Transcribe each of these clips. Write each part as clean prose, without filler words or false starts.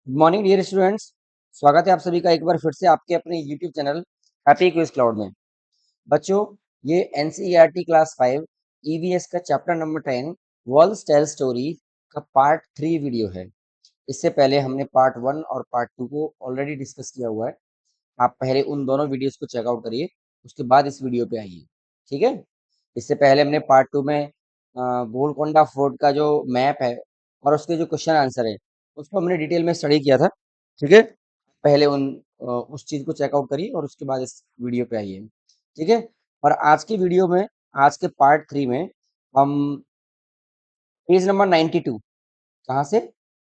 Good morning dear students. स्वागत है आप सभी का एक बार फिर से आपके अपने YouTube channel happy quiz cloud में। बच्चों, ये एनसीईआरटी क्लास 5 ईवीएस का chapter number 10 walls tell story का पार्ट 3 वीडियो है। इससे पहले हमने पार्ट 1 और पार्ट 2 को ऑलरेडी डिस्कस किया हुआ है। आप पहले उन दोनों वीडियोस को चेकआउट करिए, उसके बाद इस वीडियो पे आइए। ठीक है। इससे पहले हमने पार्ट 2 में गोलकोंडा फोर्ट का जो मैप है और उसके जो क्वेश्चन आंसर है उसको हमने डिटेल में स्टडी किया था। ठीक है। पहले उस चीज को चेकआउट करिए और उसके बाद इस वीडियो पे आइए। ठीक है। और आज की वीडियो में, आज के पार्ट 3 में हम पेज नंबर 92, कहाँ से,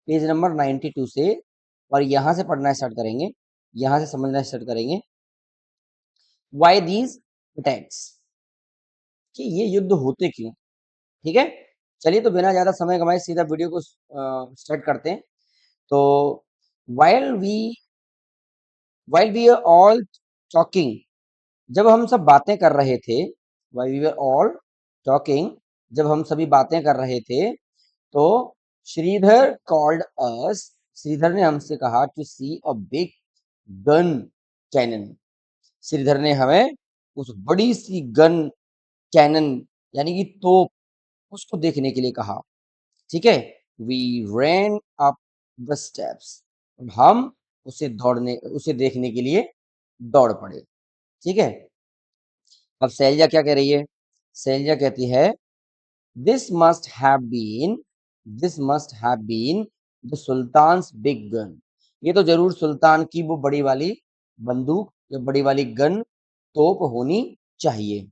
पेज नंबर 92 से, और यहाँ से पढ़ना स्टार्ट करेंगे, यहाँ से समझना स्टार्ट करेंगे। वाई दीज अटैक्स, कि ये युद्ध होते क्यों। ठीक है। चलिए, तो बिना ज्यादा समय गवाए सीधा वीडियो को स्टार्ट करते हैं। तो while we while we are all talking, जब हम सब बातें कर रहे थे, while we are all talking, जब हम सभी बातें कर रहे थे, तो श्रीधर कॉल्ड अस, श्रीधर ने हमसे कहा to see a big gun cannon. Shridhar ने हमें उस बड़ी सी गन कैनन यानी कि तोप, उसको देखने के लिए कहा। ठीक है। We ran up the steps, हम उसे देखने के लिए दौड़ पड़े। ठीक है। अब शैलजा क्या कह रही है? शैलजा कहती है this must have been this must have been the sultan's big gun, ये तो जरूर सुल्तान की वो बड़ी वाली बंदूक या बड़ी वाली गन तोप होनी चाहिए।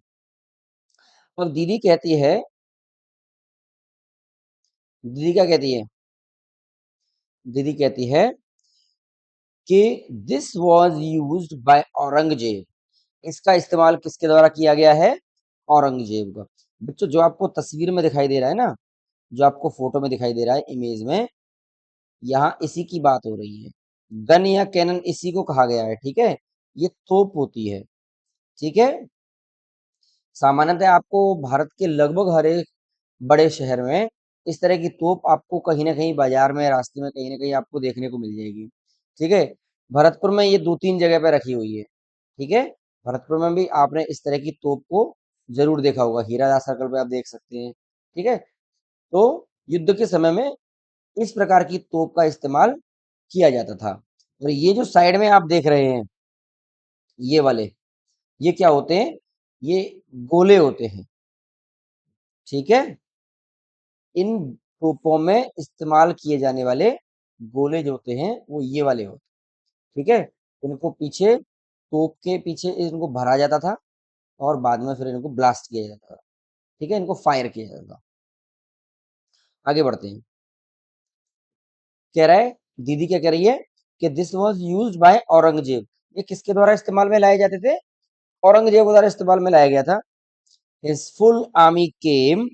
अब दीदी क्या कहती है? दीदी कहती है कि this was used by Aurangzeb, इसका इस्तेमाल किसके द्वारा किया गया है? औरंगजेब का। बच्चों, जो आपको तस्वीर में दिखाई दे रहा है ना, जो आपको फोटो में दिखाई दे रहा है, इमेज में, यहाँ इसी की बात हो रही है। गन या कैनन इसी को कहा गया है। ठीक है। ये तोप होती है। ठीक है। सामान्यतः आपको भारत के लगभग हर एक बड़े शहर में इस तरह की तोप आपको कहीं ना कहीं बाजार में, रास्ते में कहीं ना कहीं आपको देखने को मिल जाएगी। ठीक है। भरतपुर में ये 2-3 जगह पे रखी हुई है। ठीक है। भरतपुर में भी आपने इस तरह की तोप को जरूर देखा होगा, हीरादास सर्कल पे आप देख सकते हैं। ठीक है। तो युद्ध के समय में इस प्रकार की तोप का इस्तेमाल किया जाता था। और ये जो साइड में आप देख रहे हैं, ये वाले, ये क्या होते हैं? ये गोले होते हैं। ठीक है। इन तोपों में इस्तेमाल किए जाने वाले गोले जो होते हैं वो ये वाले होते हैं। ठीक है। इनको पीछे, तोप के पीछे इनको भरा जाता था और बाद में फिर इनको ब्लास्ट किया जाता था। ठीक है। इनको फायर किया जाता था। आगे बढ़ते हैं। कह रहा है, दीदी क्या कह रही है कि this was used by Aurangzeb, ये किसके द्वारा इस्तेमाल में लाए जाते थे? औरंगजेब द्वारा इस्तेमाल में लाया गया था। His full army came,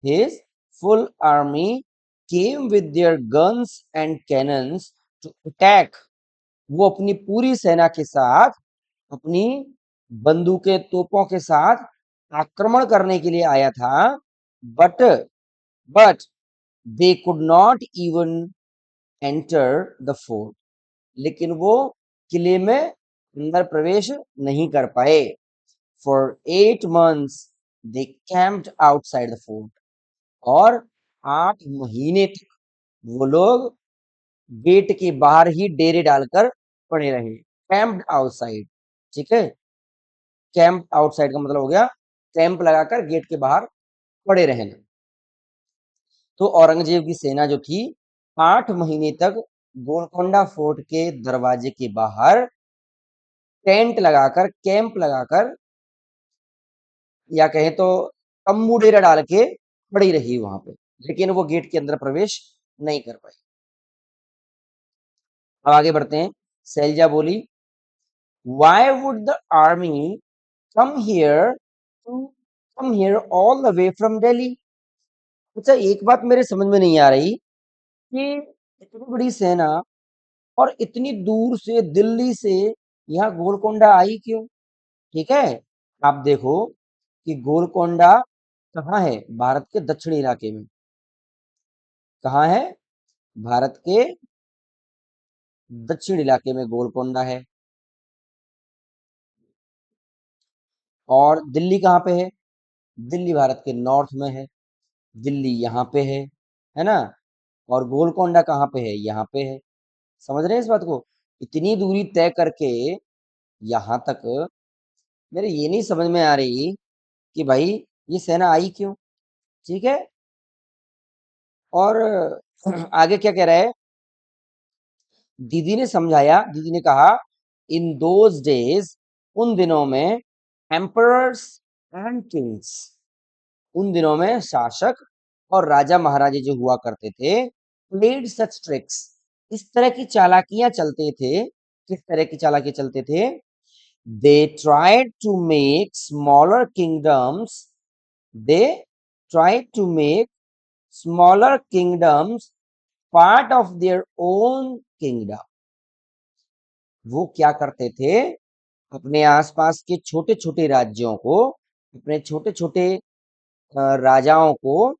his full army came with their guns and cannons to attack. वो अपनी पूरी सेना के साथ, अपनी बंदूकें, तोपों के साथ आक्रमण करने के लिए आया था। But but they could not even enter the fort, लेकिन वो किले में अंदर प्रवेश नहीं कर पाए। For 8 months they camped outside the fort, और 8 महीने तक वो लोग गेट के बाहर ही डेरे डालकर पड़े रहे। कैंप्ड आउटसाइड। ठीक है। कैंप आउटसाइड का मतलब हो गया कैंप लगाकर गेट के बाहर पड़े रहना। तो औरंगजेब की सेना जो थी, 8 महीने तक गोलकोंडा फोर्ट के दरवाजे के बाहर टेंट लगाकर, कैंप लगाकर, या कहें तो तंबू डेरा डाल के पड़ी रही वहां पे, लेकिन वो गेट के अंदर प्रवेश नहीं कर पाई। अब आगे बढ़ते हैं। सैलजा बोली, why would the army come here to come here all the way from Delhi. अच्छा, एक बात मेरे समझ में नहीं आ रही कि इतनी बड़ी सेना और इतनी दूर से, दिल्ली से, यहाँ गोलकोंडा आई क्यों? ठीक है। आप देखो कि गोलकोंडा कहाँ है? भारत के दक्षिणी इलाके में। कहाँ है? भारत के दक्षिण इलाके में गोलकोंडा है। और दिल्ली कहाँ पे है? दिल्ली भारत के नॉर्थ में है। दिल्ली यहाँ पे है ना? और गोलकोंडा कहाँ पे है? यहाँ पे है। समझ रहे हैं इस बात को? इतनी दूरी तय करके यहाँ तक मेरे ये नहीं समझ में आ रही कि भाई ये सेना आई क्यों? ठीक है। और आगे क्या कह रहा है? दीदी ने समझाया, दीदी ने कहा इन दोज डेज, उन दिनों में, एम्परर्स एंड किंग्स, उन दिनों में शासक और राजा महाराजे जो हुआ करते थे, प्लेड सच ट्रिक्स, इस तरह की चालाकियां चलते थे। किस तरह की चालाकी चलते थे? They tried to make smaller kingdoms, they tried to make smaller kingdoms part of their own kingdom. वो क्या करते थे? अपने आसपास के छोटे छोटे राज्यों को, अपने छोटे छोटे राजाओं को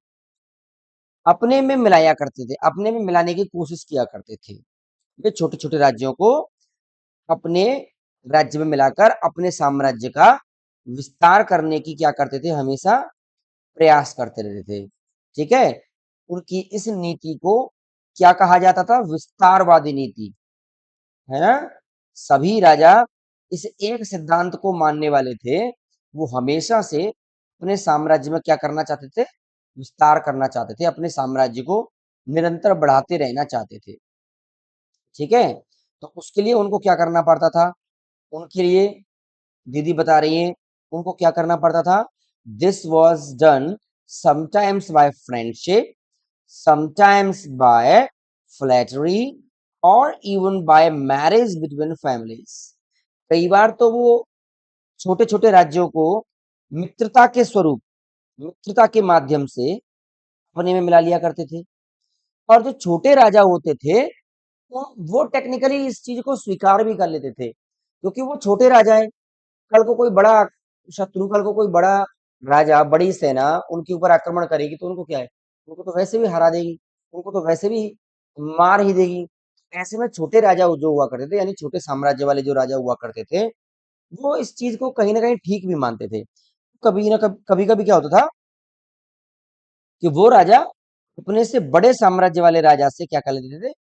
अपने में मिलाया करते थे, अपने में मिलाने की कोशिश किया करते थे। ये छोटे छोटे राज्यों को अपने राज्य में मिलाकर अपने साम्राज्य का विस्तार करने की क्या करते थे? हमेशा प्रयास करते रहते थे। ठीक है। उनकी इस नीति को क्या कहा जाता था? विस्तारवादी नीति, है ना? सभी राजा इस एक सिद्धांत को मानने वाले थे। वो हमेशा से अपने साम्राज्य में क्या करना चाहते थे? विस्तार करना चाहते थे, अपने साम्राज्य को निरंतर बढ़ाते रहना चाहते थे। ठीक है। तो उसके लिए उनको क्या करना पड़ता था? उनके लिए दीदी बता रही है, उनको क्या करना पड़ता था? This was done sometimes by friendship, sometimes by flattery, और even by marriage between families. कई बार तो वो छोटे छोटे राज्यों को मित्रता के स्वरूप, मित्रता के माध्यम से अपने में मिला लिया करते थे। और जो छोटे राजा होते थे, तो वो टेक्निकली इस चीज को स्वीकार भी कर लेते थे, क्योंकि वो छोटे राजा हैं। कल को कोई बड़ा शत्रु, कल को कोई बड़ा राजा, बड़ी सेना उनके ऊपर आक्रमण करेगी तो उनको क्या है? उनको तो वैसे भी हरा देगी, उनको तो वैसे भी मार ही देगी। ऐसे में छोटे राजा जो हुआ करते थे, यानी छोटे साम्राज्य वाले जो राजा हुआ करते थे, वो इस चीज को कहीं ना कहीं ठीक भी मानते थे। कभी ना कभी कभी क्या होता था कि वो राजा अपने से बड़े साम्राज्य वाले राजा से क्या कर लेते थे?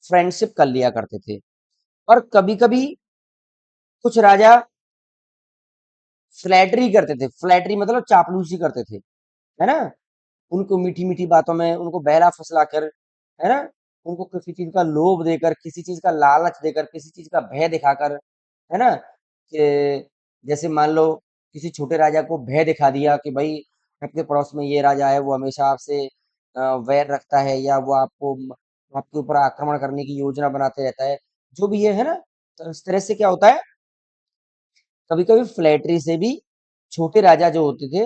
फ्रेंडशिप कर लिया करते थे। और कभी कभी कुछ राजा फ्लैटरी करते थे। फ्लैटरी मतलब चापलूसी करते थे, है ना? उनको मीठी मीठी बातों में उनको बहला फुसला कर, है ना, उनको किसी चीज का लोभ देकर, किसी चीज का लालच देकर, किसी चीज का भय दिखाकर, है ना, कि जैसे मान लो किसी छोटे राजा को भय दिखा दिया कि भाई आपके पड़ोस में ये राजा है, वो हमेशा आपसे वैर रखता है, या वो आपको आपके ऊपर आक्रमण करने की योजना बनाते रहता है, जो भी है ना। तो इस तरह से क्या होता है, कभी कभी फ्लैटरी से भी छोटे राजा जो होते थे,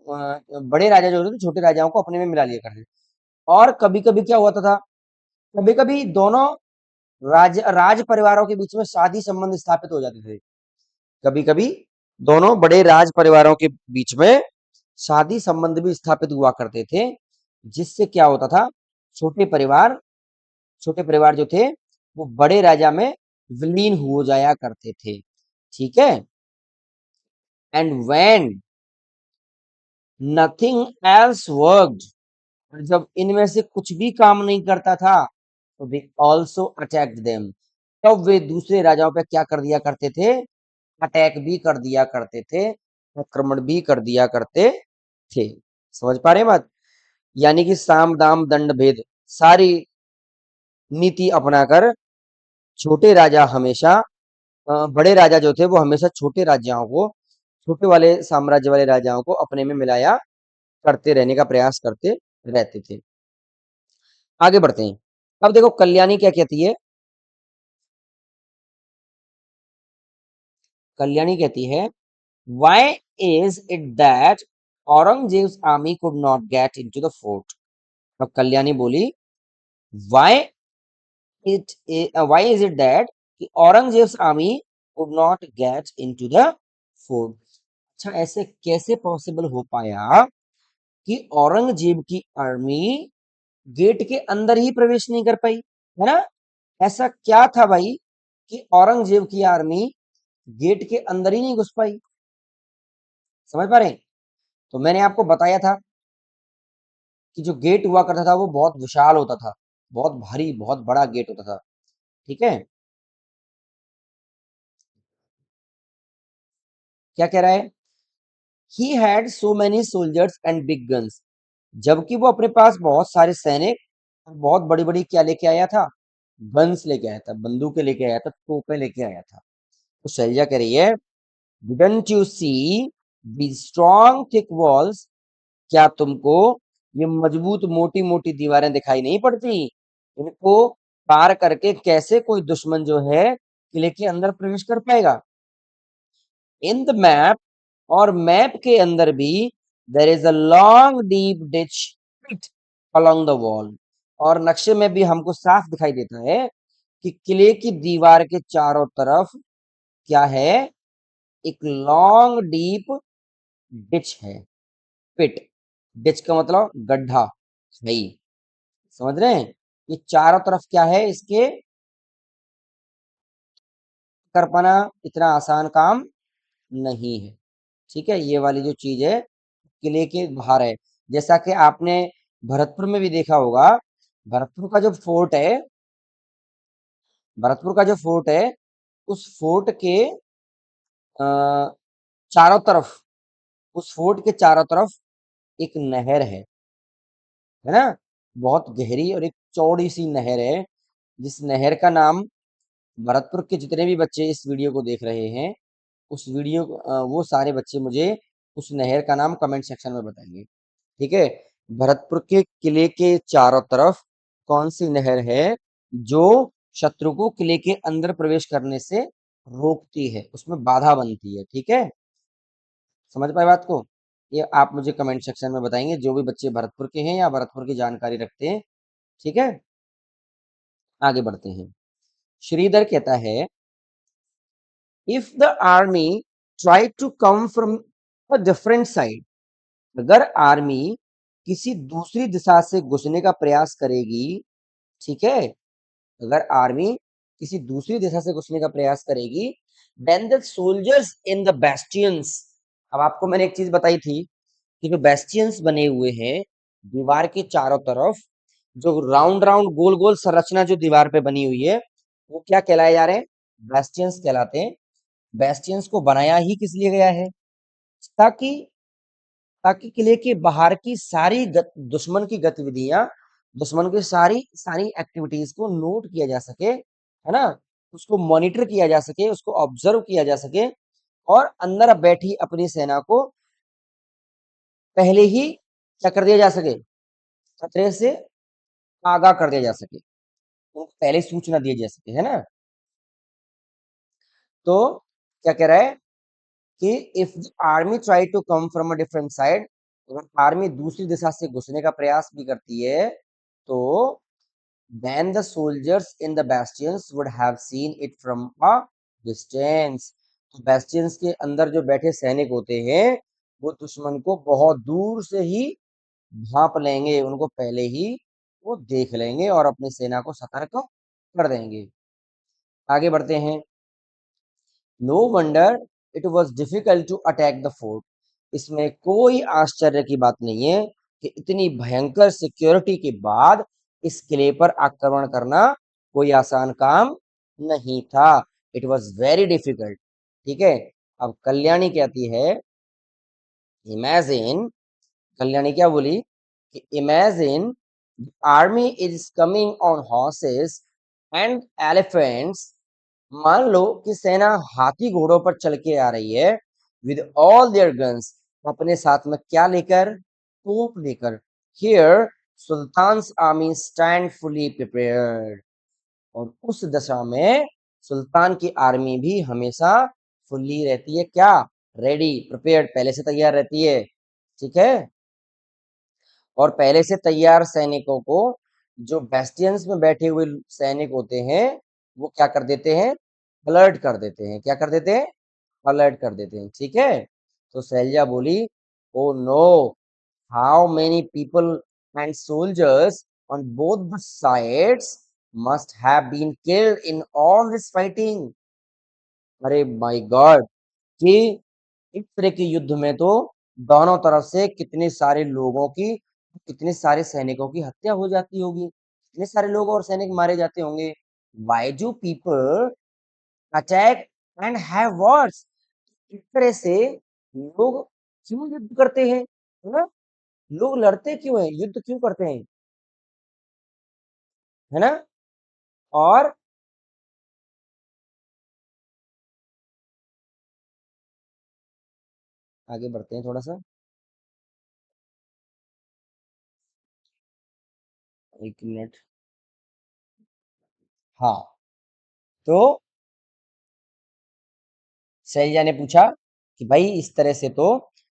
बड़े राजा जो होते थे, छोटे राजाओं को अपने में मिला लिया करते थे। और कभी कभी क्या होता था? कभी कभी दोनों राज परिवारों के बीच में शादी संबंध स्थापित हो जाते थे। कभी कभी दोनों बड़े राज परिवारों के बीच में शादी संबंध भी स्थापित हुआ करते थे, जिससे क्या होता था? छोटे परिवार, छोटे परिवार जो थे वो बड़े राजा में विलीन हो जाया करते थे। ठीक है। And when nothing else worked, और जब इनमें से कुछ भी काम नहीं करता था, तो दे ऑल्सो अटैक्ड देम, तब वे दूसरे राजाओं पे क्या कर दिया करते थे? अटैक भी कर दिया करते थे, आक्रमण भी कर दिया करते थे। समझ पा रहे हैं बात? यानी कि साम दाम दंड भेद सारी नीति अपनाकर छोटे राजा हमेशा, बड़े राजा जो थे वो हमेशा छोटे राजाओं को, छोटे वाले साम्राज्य वाले राजाओं को अपने में मिलाया करते रहने का प्रयास करते रहते थे। आगे बढ़ते हैं। अब देखो कल्याणी क्या कहती है। कल्याणी कहती है, why is it that Aurangzeb's army could not get into the fort. अब कल्याणी बोली, why it why is it that कि Aurangzeb's army could not get into the fort. अच्छा, ऐसे कैसे पॉसिबल हो पाया कि औरंगजेब की आर्मी गेट के अंदर ही प्रवेश नहीं कर पाई, है ना? ऐसा क्या था भाई कि औरंगजेब की आर्मी गेट के अंदर ही नहीं घुस पाई? समझ पा रहे हैं? तो मैंने आपको बताया था कि जो गेट हुआ करता था वो बहुत विशाल होता था, बहुत भारी, बहुत बड़ा गेट होता था। ठीक है, क्या कह रहा है? He had so many soldiers and big guns, जबकि वो अपने पास बहुत सारे सैनिक और बहुत बड़ी बड़ी क्या लेके आया था? गन्स लेके आया था, बंदूकें लेके आया था, तोपें लेके आया था। तो शैलजा कह रही है, didn't you see the strong thick walls, क्या तुमको ये मजबूत मोटी मोटी दीवारें दिखाई नहीं पड़ती? इनको पार करके कैसे कोई दुश्मन जो है किले के अंदर प्रवेश कर पाएगा? इन द मैप, और मैप के अंदर भी, there is a long deep ditch pit along the wall, और नक्शे में भी हमको साफ दिखाई देता है कि किले की दीवार के चारों तरफ क्या है? एक लॉन्ग डीप डिच है, पिट। डिच का मतलब गड्ढा, सही। समझ रहे हैं? ये चारों तरफ क्या है इसके? कर पाना इतना आसान काम नहीं है। ठीक है, ये वाली जो चीज है किले के बाहर है। जैसा कि आपने भरतपुर में भी देखा होगा, भरतपुर का जो फोर्ट है, भरतपुर का जो फोर्ट है, उस फोर्ट के अ, चारों तरफ, उस फोर्ट के चारों तरफ एक नहर है ना? बहुत गहरी और एक चौड़ी सी नहर है, जिस नहर का नाम, भरतपुर के जितने भी बच्चे इस वीडियो को देख रहे हैं, उस वीडियो वो सारे बच्चे मुझे उस नहर का नाम कमेंट सेक्शन में बताएंगे। ठीक है, भरतपुर के किले के चारों तरफ कौन सी नहर है जो शत्रु को किले के अंदर प्रवेश करने से रोकती है, उसमें बाधा बनती है? ठीक है, समझ पाए बात को? ये आप मुझे कमेंट सेक्शन में बताएंगे, जो भी बच्चे भरतपुर के हैं या भरतपुर की जानकारी रखते हैं। ठीक है, आगे बढ़ते हैं। श्रीधर कहता है, if the army try to come from a different side, अगर आर्मी किसी दूसरी दिशा से घुसने का प्रयास करेगी, ठीक है, अगर आर्मी किसी दूसरी दिशा से घुसने का प्रयास करेगी, then the soldiers in the bastions, अब आपको मैंने एक चीज बताई थी कि जो बेस्टियंस बने हुए हैं दीवार के चारों तरफ, जो राउंड राउंड गोल गोल संरचना जो दीवार पे बनी हुई है, वो क्या कहलाए जा रहे हैं? बेस्टियंस कहलाते हैं। बेस्टियंस को बनाया ही किस लिए गया है? ताकि ताकि किले के बाहर की सारी दुश्मन की गतिविधियां, दुश्मन की सारी सारी एक्टिविटीज को नोट किया जा सके, है ना? उसको मॉनिटर किया जा सके, उसको ऑब्जर्व किया जा सके, और अंदर बैठी अपनी सेना को पहले ही क्या कर दिया जा सके? खतरे से आगाह कर दिया जा सके, उनको पहले सूचना दी जा सके, है ना? तो क्या कह रहा है कि if the army try to come from a different side, अगर आर्मी दूसरी दिशा से घुसने का प्रयास भी करती है, तो then the soldiers in the bastions would have seen it from a distance, तो bastions के अंदर जो बैठे सैनिक होते हैं वो दुश्मन को बहुत दूर से ही भांप लेंगे, उनको पहले ही वो देख लेंगे और अपनी सेना को सतर्क कर देंगे। आगे बढ़ते हैं। No wonder it was difficult to attack the fort, इसमें कोई आश्चर्य की बात नहीं है कि इतनी भयंकर सिक्योरिटी के बाद इस किले पर आक्रमण करना कोई आसान काम नहीं था। It was very difficult. ठीक है, अब कल्याणी कहती है, इमेजिन, कल्याणी क्या बोली कि imagine army is coming on horses and elephants, मान लो कि सेना हाथी घोड़ों पर चल के आ रही है, विद ऑल देयर गन्स, अपने साथ में क्या लेकर? तोप लेकर। Here sultan's army stand fully prepared, और उस दशा में सुल्तान की आर्मी भी हमेशा फुल्ली रहती है, क्या? रेडी, प्रिपेयर्ड, पहले से तैयार रहती है। ठीक है, और पहले से तैयार सैनिकों को जो बेस्टियंस में बैठे हुए सैनिक होते हैं वो क्या कर देते हैं? अलर्ट कर देते हैं। क्या कर देते हैं? अलर्ट कर देते हैं। ठीक है, तो शैलजा बोली, oh no, how many people and soldiers on both the sides, must have been killed in all this fighting. अरे माय गॉड, कि इस तरह के युद्ध में तो दोनों तरफ से कितने सारे लोगों की, कितने सारे सैनिकों की हत्या हो जाती होगी, कितने सारे लोग और सैनिक मारे जाते होंगे. Why do people attack and have wars? इस तरह से लोग क्यों युद्ध करते हैं, है ना? लोग लड़ते क्यों हैं, युद्ध क्यों करते हैं, है ना? और आगे बढ़ते हैं थोड़ा सा. एक मिनट. हाँ, तो शैलजा ने पूछा कि भाई इस तरह से तो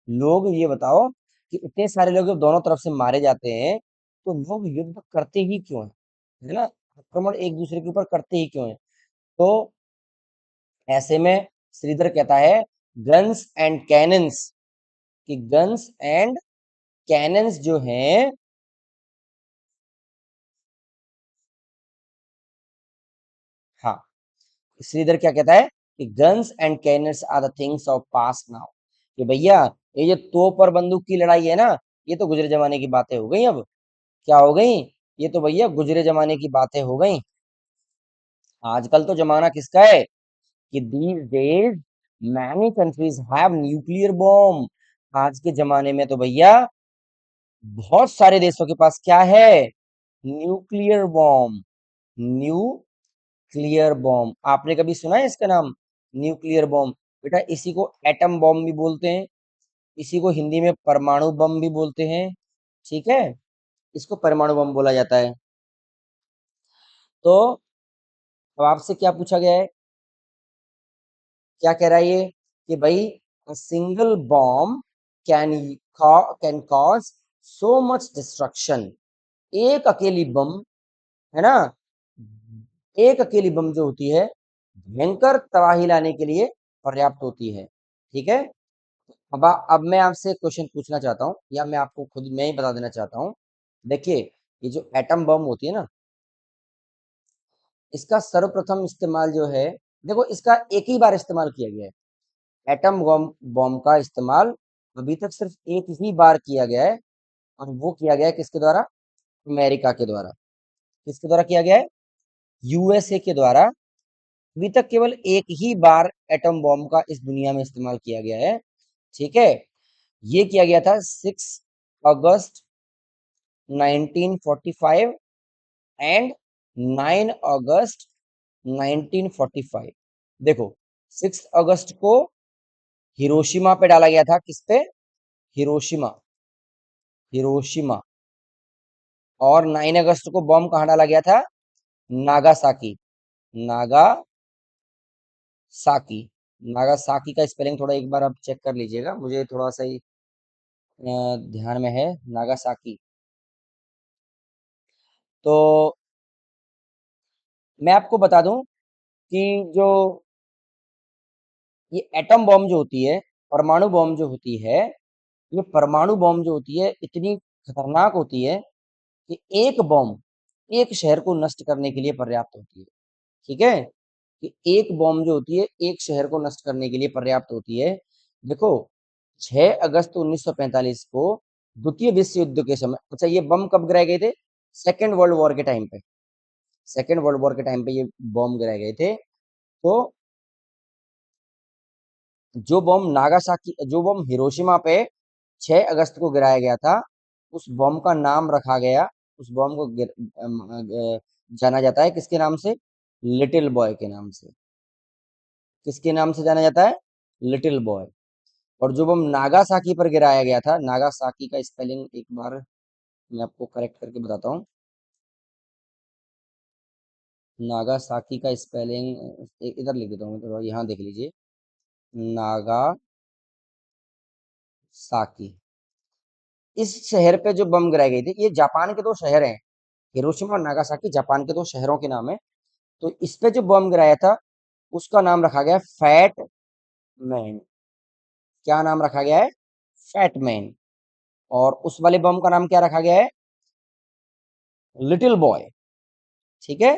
लोग, ये बताओ कि इतने सारे लोग जब दोनों तरफ से मारे जाते हैं तो लोग युद्ध करते ही क्यों हैं, है ना? आक्रमण एक दूसरे के ऊपर करते ही क्यों हैं? तो ऐसे में श्रीधर कहता है गन्स एंड कैनन्स, कि गन्स एंड कैनन्स जो हैं, हाँ, श्रीधर क्या कहता है कि guns and cannons are the things of past now, कि भैया ये जो तोप और बंदूक की लड़ाई है ना, ये तो गुजरे जमाने की बातें हो गई. अब क्या हो गई, ये तो भैया गुजरे जमाने की बातें हो गई. आजकल तो जमाना किसका है कि these days many countries have nuclear bomb. आज के जमाने में तो भैया बहुत सारे देशों के पास क्या है, न्यूक्लियर बॉम्ब. न्यूक्लियर बॉम्ब, आपने कभी सुना है इसका नाम, न्यूक्लियर बॉम्ब? बेटा इसी को एटम बॉम्ब भी बोलते हैं, इसी को हिंदी में परमाणु बम भी बोलते हैं. ठीक है, इसको परमाणु बम बोला जाता है. तो अब आपसे क्या पूछा गया है, क्या कह रहा है ये, कि भाई single bomb can can cause so much destruction. एक अकेली बम, है ना, एक अकेली बम जो होती है भयंकर तबाही लाने के लिए पर्याप्त होती है. ठीक है. अब मैं आपसे क्वेश्चन पूछना चाहता हूँ, या मैं आपको खुद मैं ही बता देना चाहता हूँ. देखिए, ये जो एटम बम होती है ना, इसका सर्वप्रथम इस्तेमाल जो है, देखो इसका एक ही बार इस्तेमाल किया गया है. एटम बम बम का इस्तेमाल अभी तक सिर्फ एक ही बार किया गया है, और वो किया गया है किसके द्वारा, अमेरिका के द्वारा. किसके द्वारा किया गया है, यूएसए के द्वारा. अभी तक केवल एक ही बार एटम बॉम्ब का इस दुनिया में इस्तेमाल किया गया है. ठीक है, ये किया गया था 6 अगस्त 1945 एंड 9 अगस्त 1945. देखो, 6 अगस्त को हिरोशिमा पे डाला गया था, किस पे, हिरोशिमा, हिरोशिमा. और 9 अगस्त को बॉम्ब कहाँ डाला गया था, नागासाकी, नागासाकी. नागासाकी का स्पेलिंग थोड़ा एक बार आप चेक कर लीजिएगा, मुझे थोड़ा सा ही ध्यान में है, नागासाकी. तो मैं आपको बता दूं कि जो ये एटम बॉम्ब जो होती है, परमाणु बॉम्ब जो होती है, ये परमाणु बॉम्ब जो होती है इतनी खतरनाक होती है कि एक बॉम्ब एक शहर को नष्ट करने के लिए पर्याप्त होती है. ठीक है, कि एक बॉम्ब जो होती है एक शहर को नष्ट करने के लिए पर्याप्त होती है. देखो, 6 अगस्त 1945 को द्वितीय विश्व युद्ध के समय, अच्छा ये बम कब गिराए गए थे, सेकेंड वर्ल्ड वॉर के टाइम पे, सेकेंड वर्ल्ड वॉर के टाइम पे ये बॉम्ब गिराए गए थे. तो जो बॉम्ब नागासाकी, जो बॉम्ब हिरोशिमा पे 6 अगस्त को गिराया गया था, उस बॉम्ब का नाम रखा गया, उस बॉम्ब को जाना जाता है किसके नाम से, लिटिल बॉय के नाम से. किसके नाम से जाना जाता है, लिटिल बॉय. और जो बम नागासाकी पर गिराया गया था, नागासाकी का स्पेलिंग एक बार मैं आपको करेक्ट करके बताता हूँ. नागासाकी का स्पेलिंग इधर लिख देता हूँ, थोड़ा यहाँ देख लीजिए, नागासाकी. इस शहर पे जो बम गिराई गई थी, ये जापान के दो शहर हैं, हिरोशिमा और नागासाकी जापान के दो शहरों के नाम है. तो इस पे जो बम गिराया था उसका नाम रखा गया फैट मैन. क्या नाम रखा गया है, फैट मैन. और उस वाले बम का नाम क्या रखा गया है, लिटिल बॉय. ठीक है।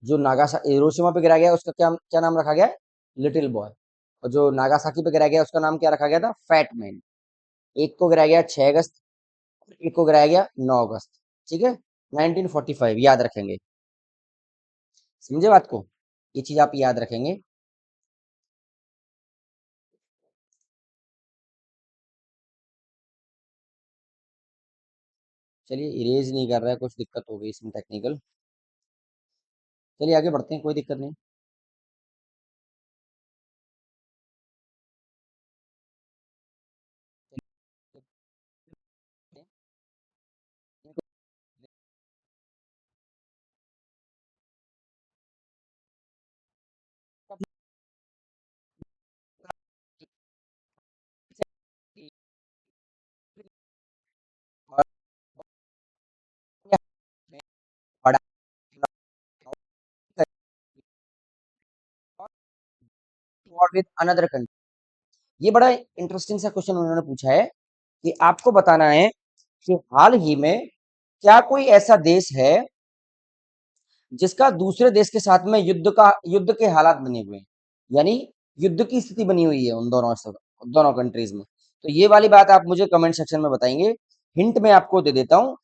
जो हिरोशिमा पे गिराया गया उसका क्या क्या नाम रखा गया है? Little boy. और जो नागासाकी पे गिराया गया उसका नाम क्या रखा गया था? Fat man. एक को गिराया गया 6 अगस्त, एक को गिराया गया 9 अगस्त। ठीक है, 1945 याद रखेंगे। समझे बात को? ये चीज आप याद रखेंगे। चलिए, इरेज नहीं कर रहा है, कुछ दिक्कत हो गई इसमें टेक्निकल। चलिए आगे बढ़ते हैं, कोई दिक्कत नहीं। With another country. ये बड़ा इंटरेस्टिंग सा क्वेश्चन उन्होंने पूछा है कि आपको बताना है कि हाल ही में क्या कोई ऐसा देश है जिसका दूसरे देश के साथ में युद्ध के हालात बने हुए हैं, यानी युद्ध की स्थिति बनी हुई है उन दोनों कंट्रीज में। तो ये वाली बात आप मुझे कमेंट सेक्शन में बताएंगे। हिंट मैं आपको दे देता हूँ।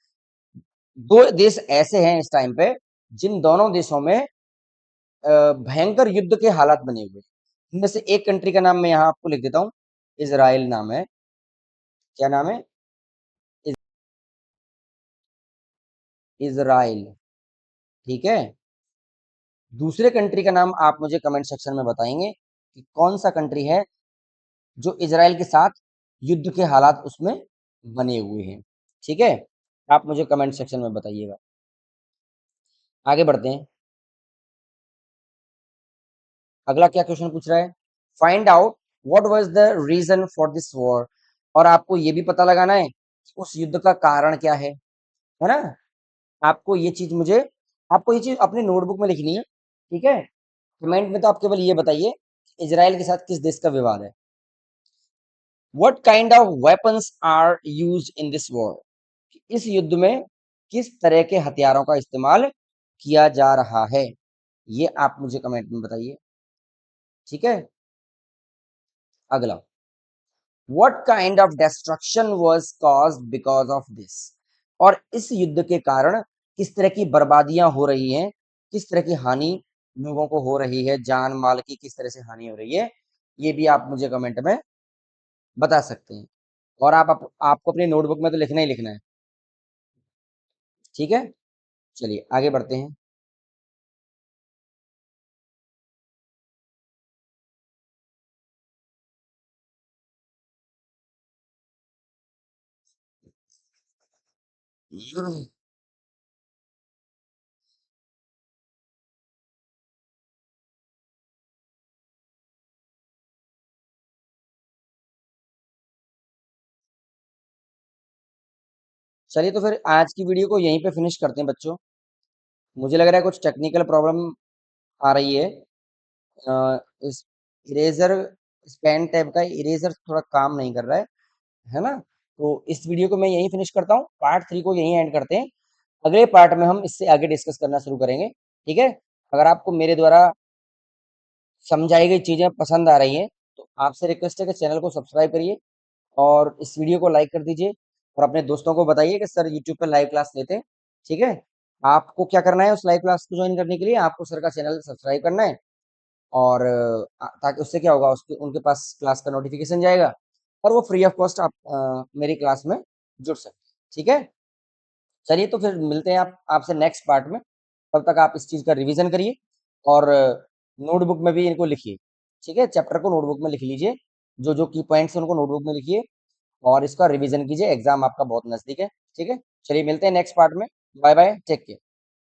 दो देश ऐसे हैं इस टाइम पे जिन दोनों देशों में भयंकर युद्ध के हालात बने हुए हैं। इनमें से एक कंट्री का नाम मैं यहाँ आपको लिख देता हूँ। इजराइल नाम है। क्या नाम है? इजराइल। ठीक है। दूसरे कंट्री का नाम आप मुझे कमेंट सेक्शन में बताएंगे कि कौन सा कंट्री है जो इजराइल के साथ युद्ध के हालात उसमें बने हुए हैं। ठीक है, आप मुझे कमेंट सेक्शन में बताइएगा। आगे बढ़ते हैं। अगला क्या क्वेश्चन पूछ रहा है? Find out what was the reason for this war. और आपको ये भी पता लगाना है कि उस युद्ध का कारण क्या है ना? आपको ये चीज मुझे आपको ये चीज अपने नोटबुक में लिखनी है। ठीक है, कमेंट में तो आप केवल ये बताइए इजराइल के साथ किस देश का विवाद है। What kind of weapons are used in this war. इस युद्ध में किस तरह के हथियारों का इस्तेमाल किया जा रहा है, ये आप मुझे कमेंट में बताइए। ठीक है। अगला, what kind of destruction was caused because of this. और इस युद्ध के कारण किस तरह की बर्बादियां हो रही हैं, किस तरह की हानि लोगों को हो रही है, जान माल की किस तरह से हानि हो रही है, ये भी आप मुझे कमेंट में बता सकते हैं। और आपको अपनी नोटबुक में तो लिखना ही लिखना है। ठीक है, चलिए आगे बढ़ते हैं। चलिए तो फिर आज की वीडियो को यहीं पे फिनिश करते हैं बच्चों। मुझे लग रहा है कुछ टेक्निकल प्रॉब्लम आ रही है। इस इरेजर पेन टैब का इरेजर थोड़ा काम नहीं कर रहा है ना? तो इस वीडियो को मैं यहीं फिनिश करता हूँ, पार्ट 3 को यहीं एंड करते हैं। अगले पार्ट में हम इससे आगे डिस्कस करना शुरू करेंगे। ठीक है, अगर आपको मेरे द्वारा समझाई गई चीजें पसंद आ रही हैं तो आपसे रिक्वेस्ट है कि चैनल को सब्सक्राइब करिए और इस वीडियो को लाइक कर दीजिए और अपने दोस्तों को बताइए कि सर यूट्यूब पर लाइव क्लास लेते हैं। ठीक है, आपको क्या करना है उस लाइव क्लास को ज्वाइन करने के लिए? आपको सर का चैनल सब्सक्राइब करना है और ताकि उससे क्या होगा, उसके उनके पास क्लास का नोटिफिकेशन जाएगा और वो फ्री ऑफ कॉस्ट आप मेरी क्लास में जुड़ सकते हैं। ठीक है, चलिए तो फिर मिलते हैं आप आपसे नेक्स्ट पार्ट में। तब तक आप इस चीज़ का रिवीजन करिए और नोटबुक में भी इनको लिखिए। ठीक है, चैप्टर को नोटबुक में लिख लीजिए, जो जो की पॉइंट्स हैं उनको नोटबुक में लिखिए और इसका रिवीजन कीजिए। एग्जाम आपका बहुत नजदीक है। ठीक है, चलिए मिलते हैं नेक्स्ट पार्ट में। Bye bye, take care.